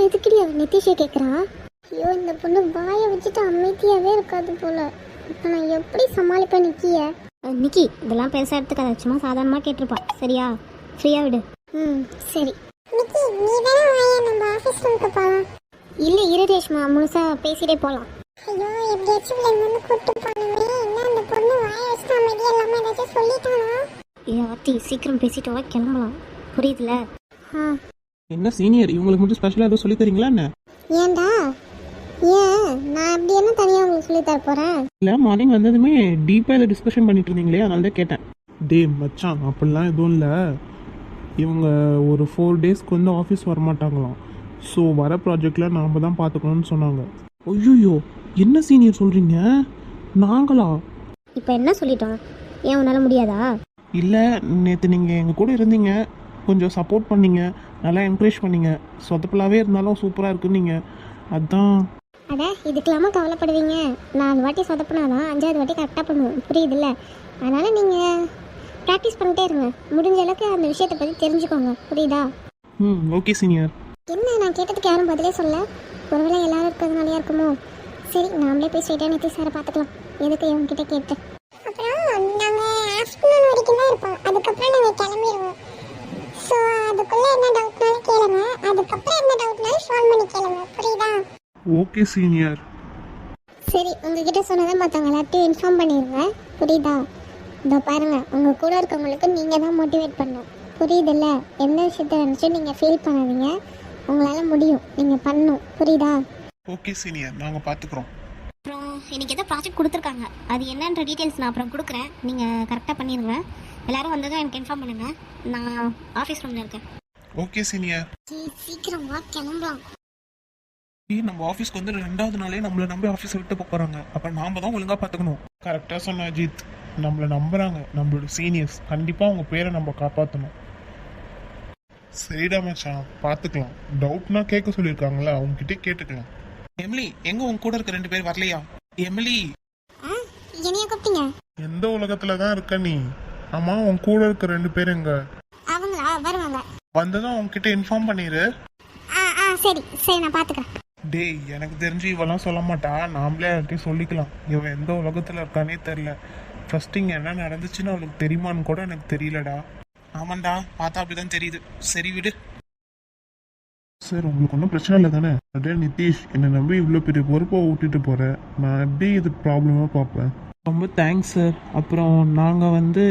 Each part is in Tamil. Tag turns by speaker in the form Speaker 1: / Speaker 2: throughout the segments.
Speaker 1: எதுக்குடி அவன் நிதிஷை கேட்குறான்? ஐயோ, இந்த பொண்ணு வாயை வச்சுட்டு அமைதியாகவே இருக்காது போல. இப்போ நான் எப்படி சமாளிப்பேன் நிக்கிய?
Speaker 2: நிக்கி, இதெல்லாம் பெருசாக எடுத்துக்காத, சும்மா சாதாரணமாக கேட்டிருப்பா. சரியா? ஃப்ரீயாக விடு.
Speaker 1: சரி. நிக்கி, நீ தானே வாயை நம்ம ஆஃபீஸ் ரூமுக்கு போகலாம். இல்லை, இரு ரேஷ்மா, முழுசாக பேசிட்டே போகலாம். ஐயோ, எப்படியாச்சும் இவளை இங்கே வந்து கூப்பிட்டு போகணுமே. என்ன அந்த பொண்ணு வாயை வச்சுட்டு அமைதியாக இல்லாமல் ஏதாச்சும் சொல்லிட்டானா?
Speaker 2: ஆத்தி, சீக்கிரம் பேசிட்டு வா, கிளம்பலாம். புரியுதுல?
Speaker 3: என்ன சீனியர், இவங்களுக்கு மட்டும் ஸ்பெஷலாக எதுவும் சொல்லி தரீங்களா என்ன?
Speaker 1: ஏன்டா? ஏன் நான் அப்படி என்ன தனியாக உங்களுக்கு சொல்லி தர போகிறேன்?
Speaker 3: இல்லை, மார்னிங் வந்ததுமே டீப்பாக இதை டிஸ்கஷன் பண்ணிட்டு இருந்தீங்களே, அதனால தான் கேட்டேன். டே மச்சான், அப்படிலாம் எதுவும் இல்லை. இவங்க ஒரு 4 டேஸ்க்கு வந்து ஆஃபீஸ் வரமாட்டாங்களாம். ஸோ வர ப்ராஜெக்டில் நாம் தான் பார்த்துக்கணும்னு சொன்னாங்க. ஐயோ, என்ன சீனியர் சொல்கிறீங்க? நாங்களா?
Speaker 2: இப்போ என்ன சொல்லிட்டோம்? ஏன் உன்னால் முடியாதா?
Speaker 3: இல்லை, நேற்று நீங்கள் எங்கள் கூட இருந்தீங்க, கொஞ்சம் சப்போர்ட் பண்ணீங்க, நல்லா என்கரேஜ் பண்ணீங்க. சொதப்பலாகவே இருந்தாலும் சூப்பராக இருக்குன்னீங்க. அதான்.
Speaker 1: அட, இதுக்கெல்லாமா கவலைப்படுவீங்க? 4 வாட்டி சொதப்பினாதான் 5வது வாட்டி கரெக்டாக பண்ணுவோம். புரியுதுல்ல? அதனால் நீங்கள் ப்ராக்டிஸ் பண்ணிட்டே இருங்க. முடிஞ்ச அளவுக்கு அந்த விஷயத்தை பற்றி தெரிஞ்சுக்கோங்க. புரியுதா?
Speaker 3: Okay senior.
Speaker 1: என்ன, நான் கேட்டதுக்கு யாரும் பதிலே சொல்ல? ஒருவேளை எல்லாரும் இருக்கிறதுனாலயா இருக்குமோ? சரி, நாமளே போய் ஸ்ட்ரெயிட்டாக நித்தி சாரை பார்த்துக்கலாம். எதுக்கு இவங்ககிட்ட கேட்டேன்? அப்புறம் நாங்கள் ஆஃப்டர்நூன் வரைக்கும் தான் இருப்போம். அதுக்கப்புறம் நாங்கள் கிளம்பிடுவோம். ஸோ அதுக்குள்ளே என்ன டவுட்னாலும் கேளுங்க. அதுக்கப்புறம் என்ன டவுட்னாலும் சால்வ் பண்ணி கேளுங்க. புரியுதா?
Speaker 3: Okay senior.
Speaker 1: சரி, உங்ககிட்ட சொன்னதை மற்றவங்க எல்லாத்தையும் இன்ஃபார்ம் பண்ணிடுங்க. புரியுதா? இதோ பாருங்க, உங்கள் கூட இருக்கவங்களுக்கு நீங்கள் தான் மோட்டிவேட் பண்ணணும். புரியுதுல்ல? எந்த விஷயத்தை நினச்சும் நீங்கள் ஃபீல் பண்ணாதீங்க. உங்களால் முடியும், நீங்கள் பண்ணணும். புரியுதா?
Speaker 3: ஓகே சீனியர், நாங்கள் பார்த்துக்குறோம்.
Speaker 2: அப்புறம் எனக்கு ஏதோ ப்ராஜெக்ட் கொடுத்துருக்காங்க. அது என்னன்ற டீட்டெயில்ஸ் நான் அப்புறம் கொடுக்குறேன். நீங்கள் கரெக்டாக பண்ணிடுங்க. எல்லோரும் வந்ததும் எனக்கு இன்ஃபார்ம் பண்ணுங்கள். நான் ஆஃபீஸ் ரூமில் இருக்கேன்.
Speaker 3: Okay senior.
Speaker 1: சீக்கிரம் வா, கிளம்பலாம்.
Speaker 3: நம்ம ஆஃபீஸ்க்கு வந்து 2வது நாளே நம்மளை நம்பி ஆஃபீஸை விட்டு போகிறாங்க. அப்போ நாம் தான் ஒழுங்காக பார்த்துக்கணும். கரெக்டாக சொன்ன அஜித். நம்மளை நம்புகிறாங்க நம்மளோட சீனியர்ஸ். கண்டிப்பாக அவங்க பேரை நம்ம காப்பாற்றணும். சரிடா மச்சான், பார்த்துக்கலாம். டவுட்னா கேட்க சொல்லியிருக்காங்களா, அவங்ககிட்டே கேட்டுக்கலாம். எமிலி, எங்க உங்க கூட இருக்க 2 பேர் வரலையா? எமிலி,
Speaker 1: என்னைய கூப்பிட்டீங்க?
Speaker 3: எந்த உலகத்துல தான் இருக்க நீ? ஆமா, உன் கூட இருக்க 2 பேர் எங்க?
Speaker 1: அவங்களா? வருவாங்க.
Speaker 3: வந்ததும் அவங்க கிட்ட இன்ஃபார்ம் பண்ணிரு.
Speaker 1: சரி சரி, நான் பார்த்துக்கிறேன்.
Speaker 3: டேய், எனக்கு தெரிஞ்சு இவெல்லாம் சொல்ல மாட்டா. நாமளே யார்கிட்டயும் சொல்லிக்கலாம். இவன் எந்த உலகத்துல இருக்கானே தெரியல. ஃபர்ஸ்ட் இங்க என்ன நடந்துச்சுன்னு அவளுக்கு தெரியுமான்னு கூட எனக்கு தெரியலடா. ஆமாண்டா, பார்த்தா அப்படிதான் தெரியுது. சரி விடு. சார், உங்களுக்கு ஒன்றும் பிரச்சனை இல்லை தானே? அதே நிதிஷ், என்னை நம்பி இவ்வளோ பெரிய பொறுப்பை விட்டுட்டு போகிறேன். நான் எப்படி இது ப்ராப்ளமாக பார்ப்பேன். ரொம்ப தேங்க்ஸ் சார். அப்புறம் நாங்கள் வந்து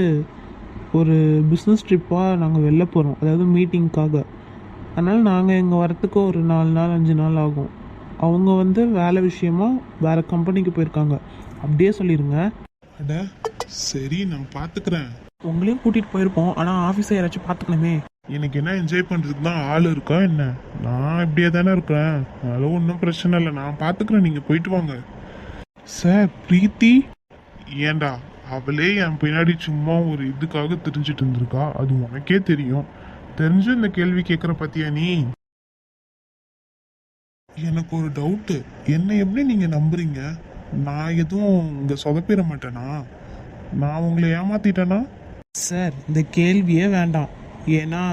Speaker 3: ஒரு பிஸ்னஸ் ட்ரிப்பாக நாங்கள் வெளில போகிறோம், அதாவது மீட்டிங்க்காக. அதனால் நாங்கள் இங்கே வரத்துக்கு ஒரு 4 நாள் 5 நாள் ஆகும். அவங்க வந்து வேலை விஷயமா வேறு கம்பெனிக்கு போயிருக்காங்க. அப்படியே சொல்லிடுங்க. அட சரி, நான் பார்த்துக்கிறேன். உங்களையும் கூட்டிகிட்டு போயிருப்போம், ஆனால் ஆஃபீஸை யாராச்சும் பார்த்துக்கணுமே. எனக்கு என்ன என்ஜாய் பண்ணுறதுக்கு தான் ஆள் இருக்கா என்ன? நான் இப்படியே தானே இருக்கேன். அதெல்லாம் ஒன்றும் பிரச்சனை இல்லை, நான் பார்த்துக்கிறேன். நீங்கள் போயிட்டு வாங்க. சார், பிரீத்தி ஏண்டா? அவளே என் பின்னாடி சும்மா ஒரு இதுக்காக தெரிஞ்சிட்டு இருந்திருக்கா. அது உனக்கே தெரியும். தெரிஞ்சு இந்த கேள்வி கேட்குற பத்தியா நீ? எனக்கு ஒரு டவுட்டு. என்னை எப்படி நீங்கள் நம்புறீங்க? நான் எதுவும் இங்கே சொதப்பிட மாட்டேனா? நான் உங்களை ஏமாத்திட்டேனா? சார், இந்த கேள்வியே வேண்டாம். ஏன்னா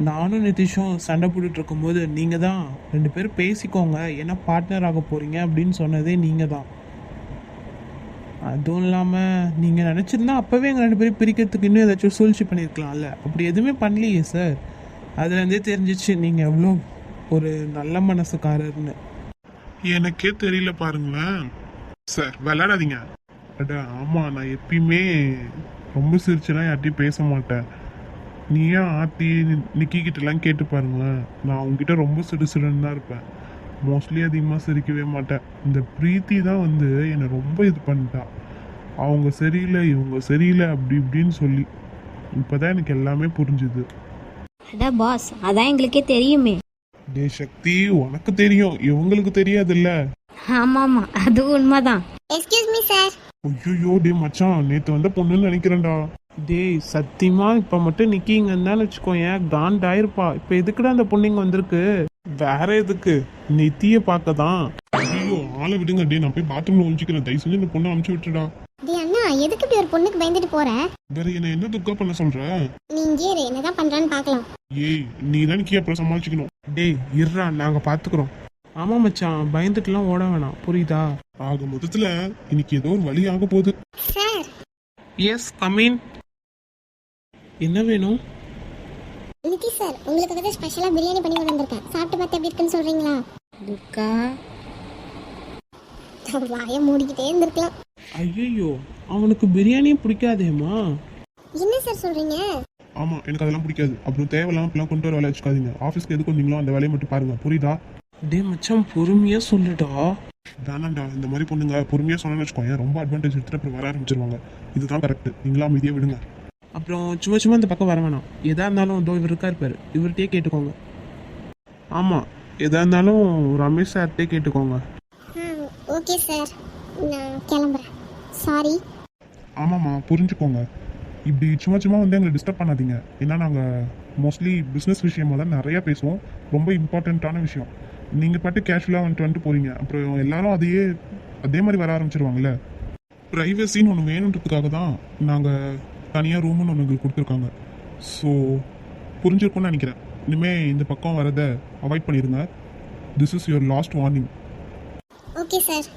Speaker 3: நானும் நிதிஷும் சண்டை போட்டுட்டு இருக்கும்போது நீங்கள் தான் 2 பேரும் பேசிக்கோங்க, ஏன்னா பார்ட்னர் ஆக போகிறீங்க அப்படின்னு சொன்னதே நீங்கள் தான். அதுவும் இல்லாமல் நீங்கள் நினச்சிருந்தா அப்போவே எங்கள் 2 பேரும் பிரிக்கிறதுக்கு இன்னும் ஏதாச்சும் சூழ்ச்சி பண்ணியிருக்கலாம்ல. அப்படி எதுவுமே பண்ணலையே சார். அதுலேருந்தே தெரிஞ்சிச்சு நீங்கள் எவ்வளோ ஒரு நல்ல மனசுக்காரர்னு. எனக்கே தெரியல பாருங்களேன். சார், விளையாடாதீங்க. அட ஆமாம், நான் எப்பயுமே ரொம்ப சிரிச்சுனா யார்ட்டையும் பேச மாட்டேன். நீ ஏன் ஆத்தி நிக்கிக்கிட்டலாம் கேட்டு பாருங்களேன். நான் உங்ககிட்ட ரொம்ப சிடுசிடுன்னு தான் இருப்பேன். மோஸ்ட்லி அதிகமாக சிரிக்கவே மாட்டேன். இந்த பிரீத்தி தான் வந்து என்னை ரொம்ப இது பண்ணிட்டா. அவங்க சரியில்லை, இவங்க சரியில்லை, அப்படி இப்படின்னு சொல்லி. இப்போதான் எனக்கு எல்லாமே புரிஞ்சுது.
Speaker 2: அதான் பாஸ், அதான் எங்களுக்கே தெரியுமே.
Speaker 3: டே சக்தி, உனக்கு தெரியும், இவங்களுக்கு தெரியாதுல்ல.
Speaker 2: ஆமாம், அது உண்மைதான்.
Speaker 1: Excuse me sir.
Speaker 3: ஐயோ, டே மச்சான், நேற்று வந்த பொண்ணுன்னு நினைக்கிறேன்டா. டேய், சத்தியமா இப்போ மட்டும் நிக்கிங்க இருந்தாலும் வச்சுக்கோ, ஏன் காண்டாயிருப்பா. இப்போ எதுக்குடா அந்த பொண்ணுங்க வந்திருக்கு? வேற எதுக்கு? நித்திய பார்க்க தான். ஐயோ, ஆளை விடுங்க. டே, நான் போய் பாத்ரூம்ல ஒழிச்சிக்கிறேன். தயவு செஞ்சு இந்த பொண்ணை அனுப்பிச்சு விட்டுடா.
Speaker 1: டே அண்ணா,
Speaker 2: எதுக்கு இப்படி ஒரு பொண்ணுக்கு பயந்துட்டு போற?
Speaker 3: வேற என்ன துக்கா பண்ண சொல்ற?
Speaker 2: நீ இங்கே இரு, என்னதான் பண்றான்னு பார்க்கலாம்.
Speaker 3: ஏய் நீ தான் கீ அப்புறம் சமாளிச்சுக்கணும். டேய் இருடா, நாங்க பாத்துக்கிறோம். ஆமா மச்சான், பயந்துட்டுலாம் ஓட வேணாம், புரியுதா? ஆக மொத்தத்துல இன்னைக்கு ஏதோ ஒரு வழி ஆக போகுது.
Speaker 2: Sir,
Speaker 3: yes come in. என்ன வேணும்?
Speaker 1: நிதி சார், உங்களுக்கு ஸ்பெஷலா பிரியாணி பண்ணி கொண்டு வந்திருக்கேன். சாப்பிட்டு பார்த்து எப்படி இருக்குன்னு சொல்றீங்களா?
Speaker 2: துர்கா,
Speaker 1: வாயை மூடிக்கிட்டே இருந்திருக்கலாம்.
Speaker 3: ஐயோ, அவனுக்கு பிரியாணியே பிடிக்காதேம்மா.
Speaker 1: என்ன சார் சொல்றீங்க?
Speaker 3: ஆமா, எனக்கு அதெல்லாம் பிடிக்காது. அப்புறம் தேவையில்லாம இப்பெல்லாம் கொண்டு வர வேலை வச்சுக்காதீங்க. ஆஃபீஸ்க்கு எதுக்கு வந்தீங்களோ அந்த வேலையை மட்டும் பாருங்க, புரியுதா? டே மச்சான், பொறுமையா சொல்லுடா. வேணாண்டா, இந்த மாதிரி பொண்ணுங்க பொறுமையா சொன்னு வச்சுக்கோங்க, ரொம்ப அட்வான்டேஜ் எடுத்துட்டு அப்புறம் வர ஆரம்பிச்சிருவாங்க. இதுதான் கரெக்ட். நீங்களா அமைதியா விடுங்க. அப்புறம் சும்மா இந்த பக்கம் வர வேணாம். எதா இருந்தாலும் இதோ இவர் இருக்கா இருப்பாரு, இவர்கிட்டயே கேட்டுக்கோங்க. ஆமா, எதா இருந்தாலும் ரமேஷ் சார்கிட்டே கேட்டுக்கோங்க.
Speaker 1: ஓகே சார், நான் கிளம்புறேன். சாரி.
Speaker 3: ஆமாம்மா, புரிஞ்சுக்கோங்க. இப்படி சும்மா வந்து எங்களை டிஸ்டர்ப் பண்ணாதீங்க. ஏன்னா நாங்கள் மோஸ்ட்லி பிஸ்னஸ் விஷயமா தான் நிறையா பேசுவோம். ரொம்ப இம்பார்ட்டண்ட்டான விஷயம். நீங்கள் பாட்டு கேஷுவலாக வந்துட்டு போகிறீங்க. அப்புறம் எல்லாரும் அதே மாதிரி வர ஆரம்பிச்சிருவாங்கல்ல. ப்ரைவசின்னு ஒன்று வேணுன்றதுக்காக தான் நாங்கள் தனியாக ரூம்னு ஒன்று எங்களுக்கு கொடுத்துருக்காங்க. ஸோ புரிஞ்சிருக்கும்னு நினைக்கிறேன். இனிமேல் இந்த பக்கம் வரதை அவாய்ட் பண்ணிடுங்க. This is your last warning.
Speaker 1: Okay sir.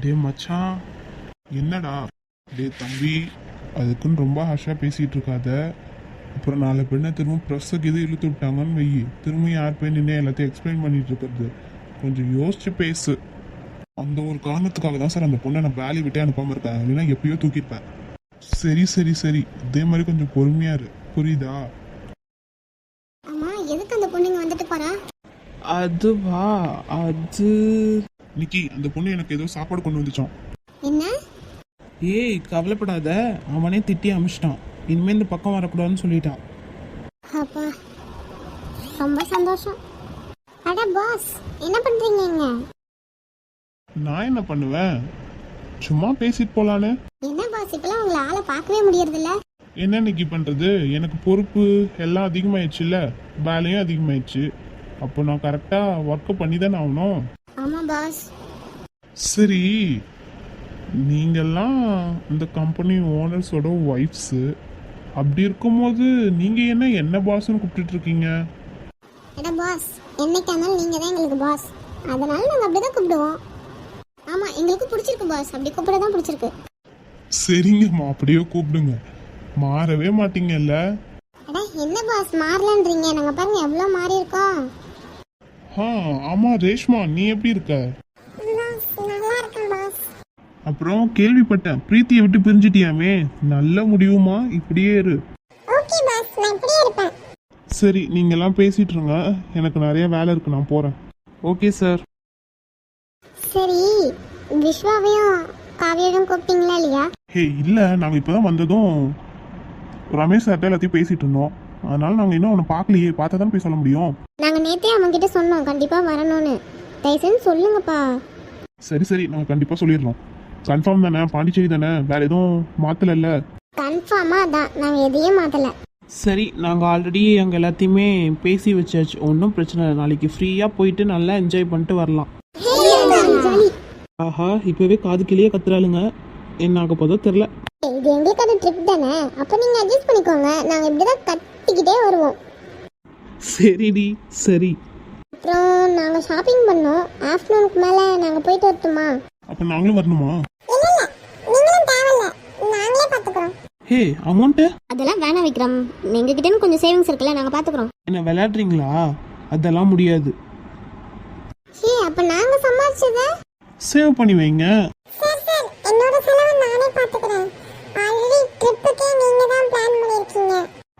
Speaker 3: டே மச்சான், என்னடா? டே தம்பி, அதுக்குன்னு ரொம்ப ஹாஷாக பேசிகிட்டு இருக்காத. அப்புறம் நாலு பெண்ணை திரும்ப ப்ரெஸ்ஸுக்கு இது இழுத்து விட்டாங்கன்னு வெயி, திரும்ப யார் போய் நின்று எல்லாத்தையும் எக்ஸ்பிளைன் பண்ணிட்டு இருக்கிறது. கொஞ்சம் யோசிச்சு பேசு. அந்த ஒரு காரணத்துக்காக தான் சார் அந்த பொண்ணை நான் வேலையை விட்டே அனுப்பாமல் இருக்கேன். இல்லைன்னா எப்பயோ தூக்கியிருப்பேன். சரி, இதே மாதிரி கொஞ்சம் பொறுமையா இரு, புரியுதா?
Speaker 1: ஆமா, எதுக்கு அந்த பொண்ணுங்க வந்துட்டு போறா?
Speaker 3: அதுவா, அது நிக்கி, அந்த பொண்ணு எனக்கு ஏதோ சாப்பாடு கொண்டு வந்துச்சான்.
Speaker 1: என்ன?
Speaker 3: ஏய் கவலைப்படாத, அவனே திட்டி அமிச்சிட்டான். இனிமே இந்த பக்கம் வரக்கூடாதுன்னு சொல்லிட்டான்.
Speaker 1: அப்பா, ரொம்ப சந்தோஷம். அட பாஸ், என்ன பண்றீங்க இங்க?
Speaker 3: நான் என்ன பண்ணுவேன், சும்மா பேசிட்டு போலான்னு.
Speaker 1: என்ன பாஸ், இப்பெல்லாம் உங்களை ஆளை பார்க்கவே முடியறது இல்ல.
Speaker 3: என்ன நிக்கி பண்றது, எனக்கு பொறுப்பு எல்லாம் அதிகமாயிடுச்சுல்ல, வேலையும் அதிகமாயிடுச்சு. அப்போ நான் கரெக்டா ஒர்க் பண்ணி தானே ஆகணும்.
Speaker 1: ஆமா பாஸ்.
Speaker 3: சரி, நீங்கெல்லாம் இந்த கம்பெனி ஓனர்ஸோட ஒய்ஃப்ஸு. அப்படி இருக்கும்போது நீங்க என்ன பாஸ்ன்னு கூப்பிட்டுட்டு இருக்கீங்க?
Speaker 1: அட பாஸ், என்னைக்கு இருந்தாலும் நீங்க தான் எங்களுக்கு பாஸ். அதனால நாங்க அப்படிதான் கூப்பிடுவோம். ஆமா, எங்களுக்கு பிடிச்சிருக்கு பாஸ், அப்படி கூப்பிட தான் பிடிச்சிருக்கு.
Speaker 3: சரிங்கம்மா, அப்படியே கூப்பிடுங்க. மாறவே மாட்டீங்கல்ல?
Speaker 1: அட என்ன பாஸ் மாறலன்றீங்க? நாங்க பாருங்க எவ்வளவு மாறி இருக்கோம்.
Speaker 3: ஆமா ரேஷ்மா, நீ எப்படி இருக்க?
Speaker 1: நல்லா இருக்கேன் பாஸ்.
Speaker 3: அப்புறம் கேள்விப்பட்டேன் பிரீத்தியை விட்டு பிரிஞ்சிட்டியாமே, நல்ல முடிவுமா? இப்படியே இரு.
Speaker 1: ஓகே பாஸ், நான் இப்படியே இருப்பேன்.
Speaker 3: சரி, நீங்க எல்லாம் பேசிட்டு இருங்க, எனக்கு நிறைய வேலை இருக்கு, நான் போறேன். Okay sir.
Speaker 1: சரி, விஸ்வாவையும் காவியாவையும் கூப்பிட்டீங்களா இல்லையா?
Speaker 3: ஹே இல்ல, நாங்க இப்பதான் வந்ததும் ரமேஷ் சார்ட்ட எல்லாத்தையும் பேசிட்டு இருந்தோம். அதனால நாங்க இன்னும் அவனை பார்க்கலையே, பார்த்தா தான் போய் சொல்ல முடியும்.
Speaker 1: நாங்க நேத்தே அவங்க கிட்ட சொன்னோம் கண்டிப்பா வரணும்னு. தயவுசெய்து சொல்லுங்கப்பா.
Speaker 3: சரி, நாங்க கண்டிப்பா சொல்லிடுறோம். கன்ஃபார்ம் தானே? பாண்டிச்சேரி தானே? வேற எதுவும் மாத்தல?
Speaker 1: கன்ஃபார்மா தான், நாங்க எதையும் மாத்தல.
Speaker 4: சரி, நாங்கள் ஆல்ரெடி அங்கே எல்லாத்தையுமே பேசி வச்சாச்சு, ஒன்றும் பிரச்சனை இல்லை. நாளைக்கு ஃப்ரீயாக போயிட்டு நல்லா என்ஜாய் பண்ணிட்டு வரலாம்.
Speaker 1: ஜாலி.
Speaker 4: ஆஹா, இப்போவே காது கிளியே கத்துறாளுங்க, என்ன ஆக போதோ தெரில.
Speaker 1: இது எங்களுக்கான ட்ரிப் தானே, அப்ப நீங்க அட்ஜஸ்ட் பண்ணிக்கோங்க. நாங்க இப்படிதான் கட்டிக்கிட்டே வருவோம்.
Speaker 4: சரிடி, சரி.
Speaker 1: அப்புறம் நாங்க ஷாப்பிங் பண்ணோம். ஆஃப்டர்நூனுக்கு மேல நாங்க போயிட்டு வரட்டுமா?
Speaker 3: அப்ப நாங்களும் வரணுமா?
Speaker 1: இல்ல நீங்களும் தேவையில்ல, நாங்களே பாத்துக்கிறோம்.
Speaker 4: ஹே, அமௌண்ட்டு?
Speaker 2: அதெல்லாம் வேணாம் விக்ரம். எங்ககிட்ட கொஞ்சம் சேவிங்ஸ் இருக்குல்ல, நாங்கள் பார்த்துக்குறோம்.
Speaker 4: என்ன விளையாடுறீங்களா? அதெல்லாம் முடியாது.
Speaker 1: அப்ப நாங்க சம்பாதிச்சத
Speaker 3: சேவ் பண்ணி வைங்க.
Speaker 1: சார், என்னோட செலவை நானே பாத்துக்கிறேன். ஆல்ரெடி ட்ரிப்புக்கே நீங்க தான் பிளான் பண்ணிருக்கீங்க.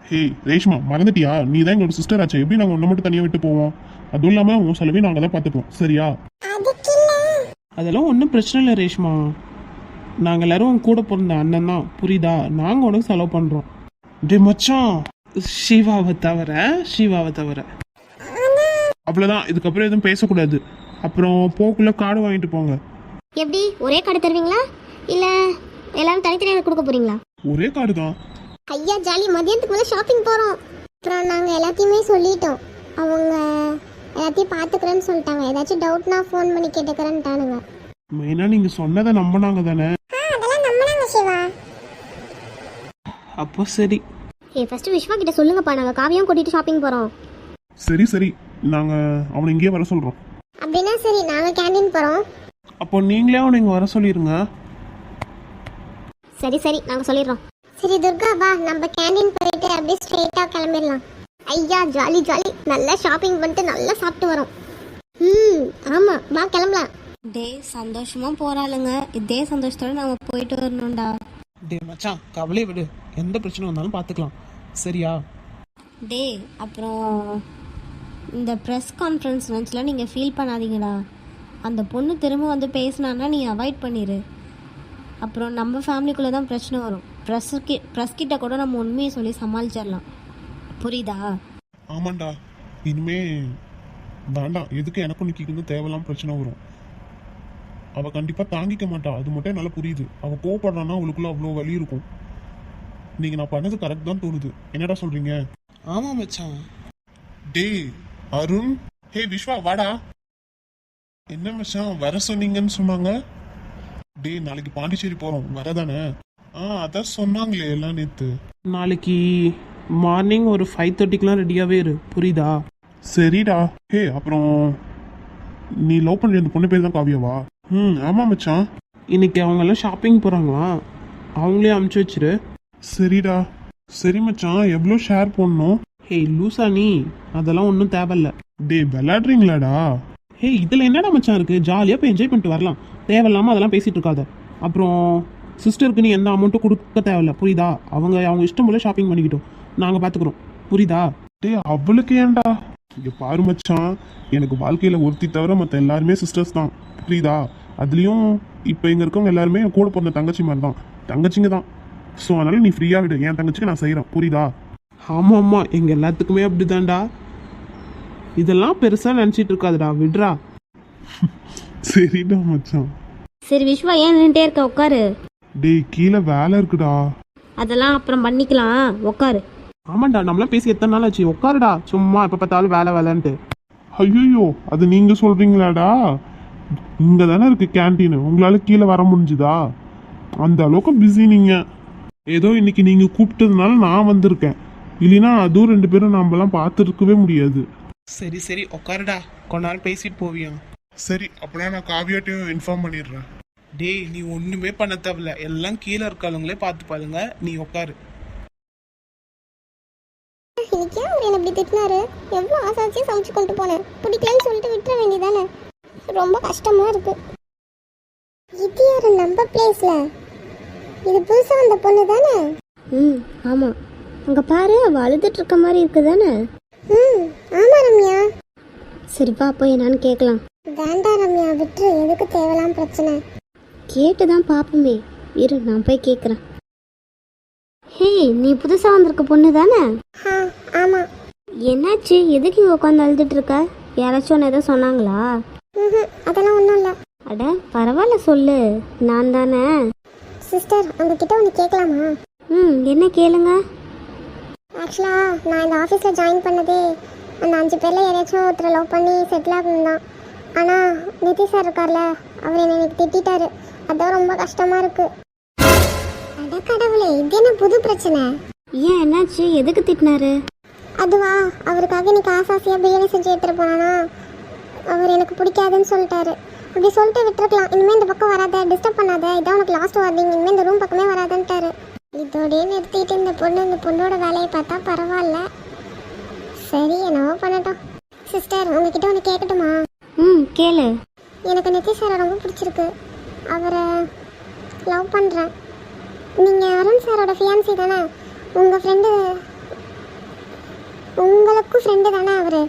Speaker 3: ஹே ரேஷ்மா, மறந்துட்டியா? நீ தான் எங்களோட சிஸ்டர் ஆச்சு. எப்படி நாங்கள் ஒன்று மட்டும் தனியாக விட்டு போவோம்? அதுவும் இல்லாமல் உன் செலவையும் நாங்கள் தான் பார்த்துப்போம், சரியா?
Speaker 1: அதுக்கு இல்ல.
Speaker 4: அதெல்லாம் ஒன்றும் பிரச்சனை இல்லை ரேஷ்மா. நாங்கள் எல்லாரும் உன் கூட பிறந்த அண்ணன் தான், புரியுதா? நாங்கள் உனக்கு செலவு பண்ணுறோம். டே மச்சான், சிவாவை தவிர
Speaker 3: அவ்வளோதான், இதுக்கப்புறம் எதுவும் பேசக்கூடாது. அப்புறம் போக்குள்ள கார்டு வாங்கிட்டு போங்க.
Speaker 2: எப்படி ஒரே கார்டு தருவீங்களா, இல்லை எல்லாரும் தனித்தனியாக கொடுக்க போறீங்களா?
Speaker 3: ஒரே கார்டு தான்.
Speaker 1: ஐயா ஜாலி, மதியானத்துக்கு மேலே ஷாப்பிங் போகிறோம். அப்புறம் நாங்கள் எல்லாத்தையுமே சொல்லிட்டோம். அவங்க எல்லாத்தையும் பார்த்துக்கிறேன்னு சொல்லிட்டாங்க. ஏதாச்சும் டவுட்னா ஃபோன் பண்ணி கேட்டுக்கிறேன்ட்டானுங்க.
Speaker 3: மெயினாக நீங்கள் சொன்னதை நம்பினாங்க தானே?
Speaker 1: அதெல்லாம் நம்பினாங்க சிவா.
Speaker 4: அப்போ சரி.
Speaker 2: ஃபர்ஸ்ட் விஸ்வா கிட்ட சொல்லுங்கப்பா, நாங்கள் காவியம் கூட்டிட்டு ஷாப்பிங் போகிறோம்.
Speaker 3: சரி சரி, நாங்கள் அவனை இங்கேயே வர சொல்கிறோம்.
Speaker 1: அப்படின்னா சரி, நாங்கள் கேண்டீன் போகிறோம்.
Speaker 4: அப்போ நீங்களே அவனை இங்கே வர சொல்லிடுங்க.
Speaker 2: சரி சரி, நாங்கள் சொல்லிடுறோம்.
Speaker 1: சரி துர்கா, வா நம்ம கேண்டீன் போயிட்டு அப்படியே ஸ்ட்ரெயிட்டாக கிளம்பிடலாம்.
Speaker 2: ஐயா ஜாலி ஜாலி, நல்லா ஷாப்பிங் பண்ணிட்டு நல்லா சாப்பிட்டு வரோம்.
Speaker 1: ஆமாம், வா கிளம்பலாம்.
Speaker 2: டே சந்தோஷமா போறாளுங்க, இதே சந்தோஷத்தோட நம்ம போயிட்டு வரணும்டா.
Speaker 4: டே மச்சான், கவலையை விடு, எந்த பிரச்சனை வந்தாலும் பார்த்துக்கலாம், சரியா?
Speaker 2: டே அப்புறம் இந்த ப்ரெஸ் கான்ஃபரன்ஸ் லஞ்சில் நீங்கள் ஃபீல் பண்ணாதீங்கடா. அந்த பொண்ணு திரும்ப வந்து பேசினான்னா நீ அவாய்ட் பண்ணிடு. அப்புறம் நம்ம ஃபேமிலிக்குள்ளே தான் பிரச்சனை வரும். ப்ரெஸ் கிட்ட கூட நம்ம உண்மையை சொல்லி சமாளிச்சிடலாம், புரியுதா?
Speaker 3: ஆமாண்டா, இனிமே வேண்டாம். எதுக்கு எனக்கும் நிற்கின்னு தேவையில்லாம பிரச்சனை வரும். அவள் கண்டிப்பாக தாங்கிக்க மாட்டா, அது மட்டும் என்னால் புரியுது. அவள் கோவப்படுறான்னா அவளுக்குள்ள அவ்வளோ வலி இருக்கும். நீங்கள் நான் பண்ணது கரெக்ட் தான் தோணுது. என்னடா சொல்கிறீங்க?
Speaker 4: ஆமாம் மச்சான்.
Speaker 3: டேய் அருண், ஹே விஸ்வா வாடா. என்ன மச்சான் வர சொன்னீங்கன்னு சொன்னாங்க? டேய் நாளைக்கு பாண்டிச்சேரி போகிறோம், வரதானே? அதான் சொன்னாங்களே எல்லாம் நேற்று.
Speaker 4: நாளைக்கு மார்னிங் ஒரு 5:30க்குலாம் ரெடியாகவே இரு, புரியுதா?
Speaker 3: சரிடா. ஹே அப்புறம் நீ லவ் பண்ணுற அந்த பொண்ணு பேர் தான் காவியாவா? ஆமாம் மச்சான்.
Speaker 4: இன்னைக்கு அவங்கெல்லாம் ஷாப்பிங் போகிறாங்களாம், அவங்களே அமுச்சு வச்சிரு.
Speaker 3: சரிடா. சரி மச்சான், எவ்வளோ ஷேர் பண்ணணும்?
Speaker 4: ஹே லூசா நீ, அதெல்லாம் ஒன்றும் தேவையில்ல.
Speaker 3: டேய் விளையாடுறீங்களாடா?
Speaker 4: ஹே இதில் என்னடா மச்சான் இருக்குது, ஜாலியாக போய் என்ஜாய் பண்ணிட்டு வரலாம். தேவையில்லாமல் அதெல்லாம் பேசிகிட்டு இருக்காத. அப்புறம் சிஸ்டருக்கு நீ எந்த அமௌண்ட்டும் கொடுக்க தேவையில்ல, புரியுதா? அவங்க இஷ்டம் போல ஷாப்பிங் பண்ணிக்கிட்டோம், நாங்கள் பார்த்துக்குறோம், புரியுதா?
Speaker 3: டேய் அவளுக்கு ஏன்டா? இங்க பாரு மச்சான், எனக்கு வாழ்க்கையில ஒருத்தி தவிர மற்ற எல்லாருமே சிஸ்டர்ஸ் தான், புரியுதா? அதுலயும் இப்போ இங்க இருக்கவங்க எல்லாருமே என் கூட பிறந்த தங்கச்சி மாதிரி தான், தங்கச்சிங்க தான். ஸோ அதனால நீ ஃப்ரீயா விடு, என் தங்கச்சிக்கு நான் செய்கிறேன், புரியுதா?
Speaker 4: ஆமாம் ஆமாம், எங்கள் எல்லாத்துக்குமே அப்படிதான்டா. இதெல்லாம் பெருசாக நினச்சிட்டு இருக்காதுடா, விட்றா.
Speaker 3: சரிடா மச்சான்.
Speaker 2: சரி விஸ்வா, ஏன் நின்றுட்டே இருக்க, உட்காரு.
Speaker 3: டேய் கீழே வேலை இருக்குடா.
Speaker 2: அதெல்லாம் அப்புறம் பண்ணிக்கலாம், உட்காரு.
Speaker 4: ஆமாண்டா, நம்மளாம் பேசி எத்தனை நாள் ஆச்சு, உட்காருடா. சும்மா எப்போ பார்த்தாலும் வேலை வேலைன்ட்டு.
Speaker 3: ஐயோ அது நீங்க சொல்றீங்களாடா? இங்க தானே இருக்கு கேன்டீன், உங்களால கீழே வர முடிஞ்சுதா? அந்த அளவுக்கு பிஸி நீங்க. ஏதோ இன்னைக்கு நீங்க கூப்பிட்டதுனால நான் வந்திருக்கேன், இல்லைன்னா அதுவும் 2 பேரும் நாமெல்லாம் பார்த்துருக்கவே முடியாது.
Speaker 4: சரி சரி உட்காருடா, கொஞ்ச நேரம் பேசிட்டு போவியா?
Speaker 3: சரி அப்படின்னா நான் காவியாட்டையும் இன்ஃபார்ம் பண்ணிடுறேன்.
Speaker 4: டேய் நீ ஒன்றுமே பண்ண தேவையில்ல, எல்லாம் கீழே இருக்காளுங்களே பார்த்து பாருங்க, நீ உட்காரு.
Speaker 1: இன்னைக்கு ஏன் அவர் என்ன இப்படி திட்டினாரு? எவ்வளோ ஆசாச்சியாக சமைச்சு கொண்டு போனேன், பிடிக்கலன்னு சொல்லிட்டு விட்டுற வேண்டியதானே? ரொம்ப கஷ்டமா இருக்கு. இது யாரு நம்ம பிளேஸ்ல? இது புதுசா வந்த பொண்ணு தானே?
Speaker 2: ஆமாம், அங்கே பாரு, அவள் அழுதுட்டு இருக்க மாதிரி இருக்குதானே?
Speaker 1: ஆமா ரம்யா.
Speaker 2: சரிப்பா போய் என்னான்னு கேட்கலாம்.
Speaker 1: வேண்டாம் ரம்யா, விட்டுரு, எதுக்கு தேவலாம் பிரச்சனை?
Speaker 2: கேட்டு தான் பார்ப்போமே, இரு நான் போய் கேட்குறேன். ஹே, நீ புதுசாக வந்திருக்க பொண்ணு தானே?
Speaker 1: ஆமா.
Speaker 2: என்னாச்சு, எதுக்கு இங்கே உட்காந்து அழுதுட்டு இருக்க? யாராச்சும் ஒன்று எதுவும் சொன்னாங்களா?
Speaker 1: அதெல்லாம் ஒன்றும் இல்லை.
Speaker 2: அட பரவாயில்ல, சொல்லு, நான் தானே.
Speaker 1: சிஸ்டர், உங்ககிட்ட ஒன்று கேட்கலாமா?
Speaker 2: என்ன கேளுங்க.
Speaker 1: ஆக்சுவலாக நான் இந்த ஆஃபீஸில் ஜாயின் பண்ணதே அந்த 5 பேரில் யாராச்சும் ஒருத்தரை லவ் பண்ணி செட்டில் ஆகணும் தான். ஆனால் நிதி சார் இருக்கார்ல, அவர் என்னை எனக்கு திட்டாரு. அதான் ரொம்ப கஷ்டமாக இருக்கு. அட கடவுளே, இது என்ன புது பிரச்சனை?
Speaker 2: ஏன் என்னாச்சு, எதுக்கு திட்டினாரு?
Speaker 1: அதுவா, அவருக்காக இன்னைக்கு ஆசாசியாக பிரியாணி செஞ்சு எடுத்துகிட்டு போனானா, அவர் எனக்கு பிடிக்காதுன்னு சொல்லிட்டாரு. அப்படி சொல்லிட்டு விட்டுருக்கலாம், இனிமேல் இந்த பக்கம் வராத, டிஸ்டர்ப் பண்ணாத, இதான் உனக்கு லாஸ்ட் வார்னிங், இனிமேல் இந்த ரூம் பக்கமே வராதுன்ட்டாரு. இதோடய நிறுத்திட்டு இந்த பொண்ணோட வேலையை பார்த்தா பரவாயில்ல. சரி என்னவோ பண்ணட்டும். சிஸ்டர், உங்ககிட்ட ஒன்று கேட்கட்டுமா?
Speaker 2: கேளு.
Speaker 1: எனக்கு நிதி சாரை ரொம்ப பிடிச்சிருக்கு, அவரை லவ் பண்ணுறேன். நீங்கள் அருண் சாரோட ஃபியான்சி தானே? உங்கள் ஃப்ரெண்டு, உங்களுக்கும் ஃப்ரெண்டு தானே அவர்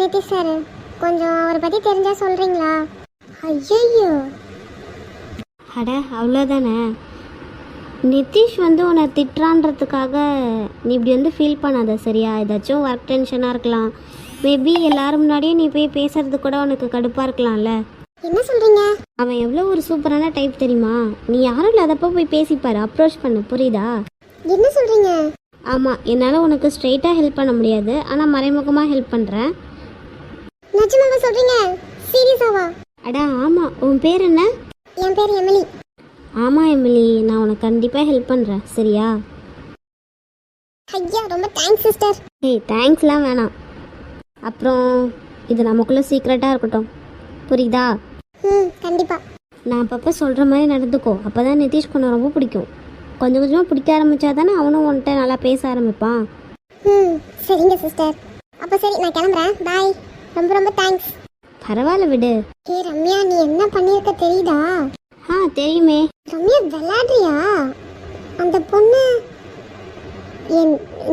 Speaker 1: நிதி சார்? கொஞ்சம் அவரை பற்றி தெரிஞ்சால் சொல்கிறீங்களா? ஐயோ,
Speaker 2: அட அவ்வளோதானே. நிதிஷ் வந்து உன்னை திட்டுறான்றதுக்காக நீ இப்படி வந்து ஃபீல் பண்ணாத, சரியா? ஏதாச்சும் ஒர்க் டென்ஷனாக இருக்கலாம், மேபி எல்லாரும் முன்னாடியே நீ போய் பேசுறது கூட உனக்கு கடுப்பாக இருக்கலாம்ல.
Speaker 1: என்ன சொல்கிறீங்க?
Speaker 2: அவன் எவ்வளோ ஒரு சூப்பரான டைப் தெரியுமா? நீ யாரும் இல்லாதப்போ போய் பேசிப்பாரு, அப்ரோச் பண்ணு, புரியுதா?
Speaker 1: என்ன சொல்கிறீங்க?
Speaker 2: ஆமாம், என்னால் உனக்கு ஸ்ட்ரெயிட்டாக ஹெல்ப் பண்ண முடியாது, ஆனால் மறைமுகமாக ஹெல்ப் பண்ணுறேன்.
Speaker 1: நிஜமாவா சொல்கிறீங்க? சீரியஸாவா?
Speaker 2: அட ஆமாம், உன் பேர் என்ன?
Speaker 1: என் பேர் எமிலி.
Speaker 2: ஆமாம் எமிலி, நான் உனக்கு கண்டிப்பாக ஹெல்ப் பண்ணுறேன், சரியா?
Speaker 1: ஐயா ரொம்ப தேங்க்ஸ் சிஸ்டர்.
Speaker 2: ஏய் தேங்க்ஸ்லாம் வேணாம். அப்புறம் இது நமக்குள்ளே சீக்ரெட்டாக இருக்கட்டும், புரியுதா?
Speaker 1: கண்டிப்பா.
Speaker 2: நான் அப்பப்போ சொல்கிற மாதிரி நடந்துக்கோ, அப்போ தான் நிதிஷ்க்கு உன்னை ரொம்ப பிடிக்கும். கொஞ்சம் கொஞ்சமாக பிடிக்க ஆரம்பித்தா தானே அவனும் உன்கிட்ட நல்லா பேச ஆரம்பிப்பான்.
Speaker 1: சரிங்க சிஸ்டர். அப்போ சரி நான் கிளம்புறேன். பாய். ரொம்ப ரொம்ப தேங்க்ஸ்.
Speaker 2: பரவாயில்ல விடு.
Speaker 1: ரம்யா நீ என்ன பண்ணியிருக்க தெரியுதா?
Speaker 2: தெரியுமே.
Speaker 1: ரம்யா விளையாடுறியா? அந்த பொண்ணு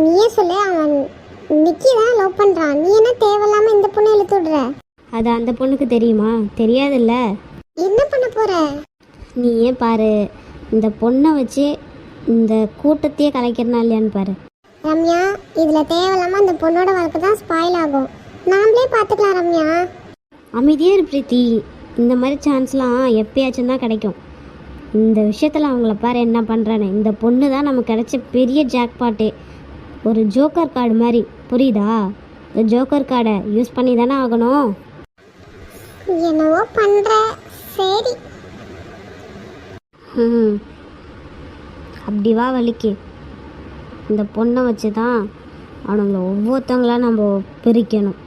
Speaker 1: நீயே சொல்லு, அவன் நிக்கி தான் லவ் பண்ணுறான். நீ என்ன தேவையில்லாமல் இந்த பொண்ணை இழுத்து விடுற?
Speaker 2: அது அந்த பொண்ணுக்கு தெரியுமா? தெரியாதுல்ல.
Speaker 1: என்ன பண்ண போற?
Speaker 2: நீயே பாரு, இந்த பொண்ணை வச்சு இந்த கூட்டத்தையே கலைக்கிறனா இல்லையான்னு பாரு.
Speaker 1: ரம்யா இதில் தேவையில்லாமல் அந்த பொண்ணோட வாழ்க்கை தான் ஸ்பாயில் ஆகும். நாமளே பார்த்துக்கலாம் ரம்யா.
Speaker 2: அமைதியே இரு பிரீத்தி. இந்த மாதிரி சான்ஸ்லாம் எப்பயாச்சும் தான் கிடைக்கும். இந்த விஷயத்தில் அவங்கள பாரு என்ன பண்ணுறானே. இந்த பொண்ணு தான் நமக்கு கிடைச்ச பெரிய ஜாக்பாட்டு. ஒரு ஜோக்கர் கார்டு மாதிரி, புரியுதா? இந்த ஜோக்கர் கார்டை யூஸ் பண்ணி தானே ஆகணும்.
Speaker 1: என்னவோ பண்ற. சரி.
Speaker 2: அப்படி வா வலிக்கு. இந்த பொண்ணை வச்சு தான் அவனுங்களை ஒவ்வொருத்தவங்களா நம்ம பிரிக்கணும்.